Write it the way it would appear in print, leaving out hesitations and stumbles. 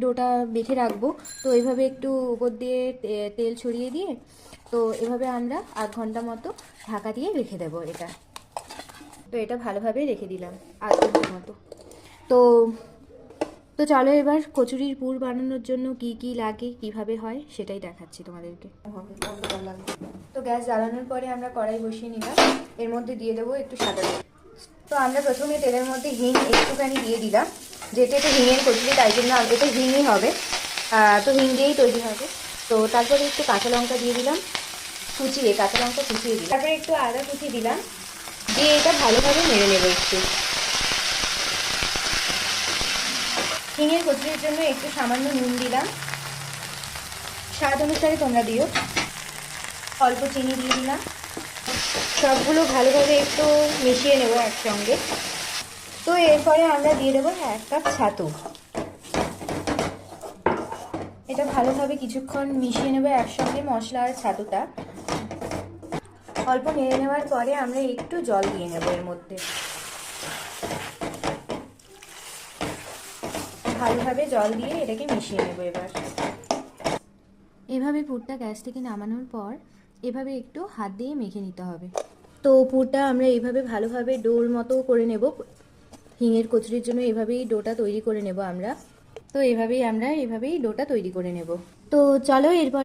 ডোটা বেঁধে রাখবো। তো এইভাবে একটু উপর দিয়ে তেল ছড়িয়ে দিয়ে তো এভাবে আমরা 8 ঘন্টা মতো ঢাকা দিয়ে রেখে দেবো এটা। তো এটা ভালোভাবে রেখে দিলাম 8 ঘন্টার মতো। তো তো চলো এবার কচুরির পুর বানানোর জন্য কি কি লাগে, কিভাবে হয় সেটাই দেখাচ্ছি তোমাদেরকে। তো গ্যাস জ্বালানোর পরে আমরা কড়াই বসিয়ে নিলাম, এর মধ্যে দিয়ে দেবো একটু সাদা তেল। তো আমরা প্রথমে তেলের মধ্যে হিং একটুখানি দিয়ে দিলাম, যেটা এটা হিঙের কচুরি তাই জন্য এটা হিংই হবে, তো হিং দিয়েই তৈরি হবে। তো তারপরে একটু কাঁচা লঙ্কা দিয়ে দিলাম কুচিয়ে, কাঁচা লঙ্কা কুচিয়ে দিলাম, তারপরে একটু আদা কুচি দিলাম, দিয়ে এটা ভালোভাবে নেড়ে নেবো একটু। হিঙের কচুরির জন্য একটু সামান্য নুন দিলাম, স্বাদ অনুসারে তোমরা দিও, অল্প চিনি দিয়ে দিলাম। সবগুলো ভালোভাবে একটু মিশিয়ে নেব একসঙ্গে। তো এরপরে আমরা দিয়ে দেবো 1 কাপ ছাতু। এটা ভালোভাবে কিছুক্ষণ মিশিয়ে নেব একসঙ্গে, মশলা আর ছাতুটা। অল্প নেড়ে নেওয়ার পরে আমরা একটু জল দিয়ে নেব এর মধ্যে, ভালোভাবে জল দিয়ে এটাকে মিশিয়ে নেব। এবার এভাবে পুরটা গ্যাস থেকে নামানোর পর এভাবে একটু হাত দিয়ে মেখে নিতে হবে। তো পুরটা আমরা এইভাবে ভালোভাবে ডোর মতো করে নেব, হিঙের কচুরির জন্য এভাবেই ডোটা তৈরি করে নেব আমরা। তো এভাবেই ডোটা তৈরি করে নেব। তো চলো এরপর